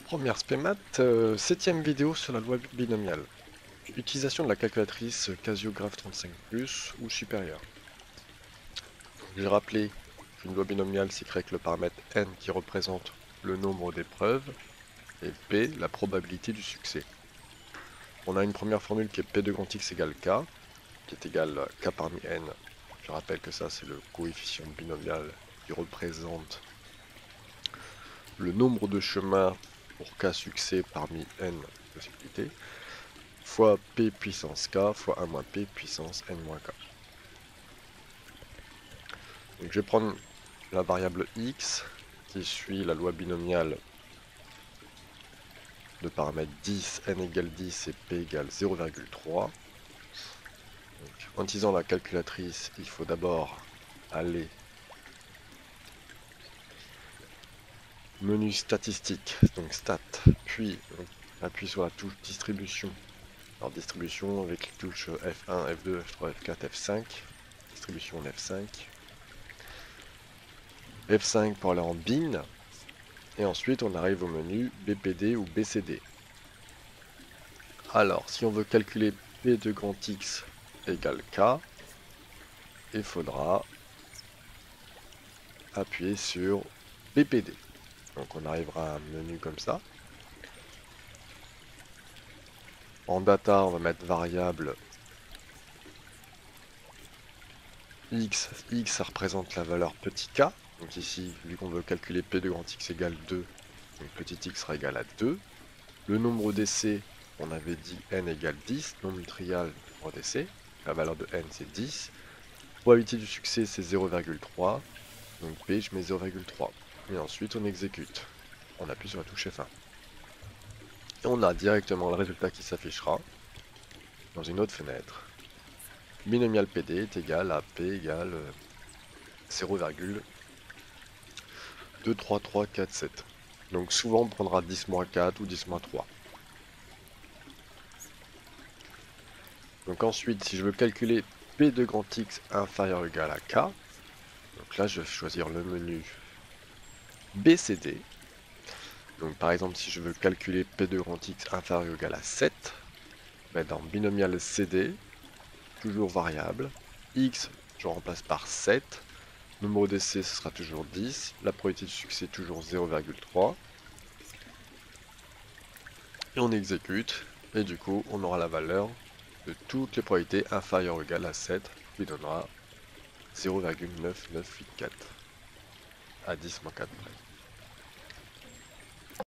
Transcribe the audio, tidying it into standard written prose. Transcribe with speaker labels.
Speaker 1: Première spémat, septième vidéo sur la loi binomiale. Utilisation de la calculatrice Casio Graph 35+, ou supérieure. J'ai rappelé qu'une loi binomiale s'écrit avec le paramètre n qui représente le nombre d'épreuves et p la probabilité du succès. On a une première formule qui est p de grand x égale k, qui est égal à k parmi n. Je rappelle que ça c'est le coefficient binomial qui représente le nombre de chemins pour k succès parmi n possibilités, fois p puissance k fois 1 moins p puissance n moins k. Donc je vais prendre la variable x qui suit la loi binomiale de paramètres 10, n égale 10 et p égale 0,3. En utilisant la calculatrice, il faut d'abord aller menu statistique, donc stat, puis appuyer sur la touche distribution. Alors distribution avec les touches F1, F2, F3, F4, F5, distribution F5. F5 pour aller en bin, et ensuite on arrive au menu BPD ou BCD. Alors, si on veut calculer P de grand X égale K, il faudra appuyer sur BPD. Donc on arrivera à un menu comme ça. En data, on va mettre variable X. X, ça représente la valeur petit k. Donc ici, vu qu'on veut calculer P de grand X égale 2, donc petit x sera égal à 2. Le nombre d'essais, on avait dit n égale 10, nombre trial nombre d'essais, la valeur de n c'est 10, probabilité du succès c'est 0,3, donc p je mets 0,3, et ensuite on exécute, on appuie sur la touche F1. Et on a directement le résultat qui s'affichera dans une autre fenêtre. Binomial PD est égal à p égale 0,23347. Donc souvent on prendra 10-4 ou 10-3. Donc ensuite, si je veux calculer P de grand X inférieur ou égal à K, donc là je vais choisir le menu BCD. Donc par exemple, si je veux calculer P de grand X inférieur ou égal à 7, ben dans binomial CD, toujours variable, X je remplace par 7, nombre d'essais ce sera toujours 10, la probabilité de succès toujours 0,3, et on exécute, et du coup on aura la valeur de toutes les probabilités inférieures ou égales à 7, qui donnera 0,9984 à 10-4 près.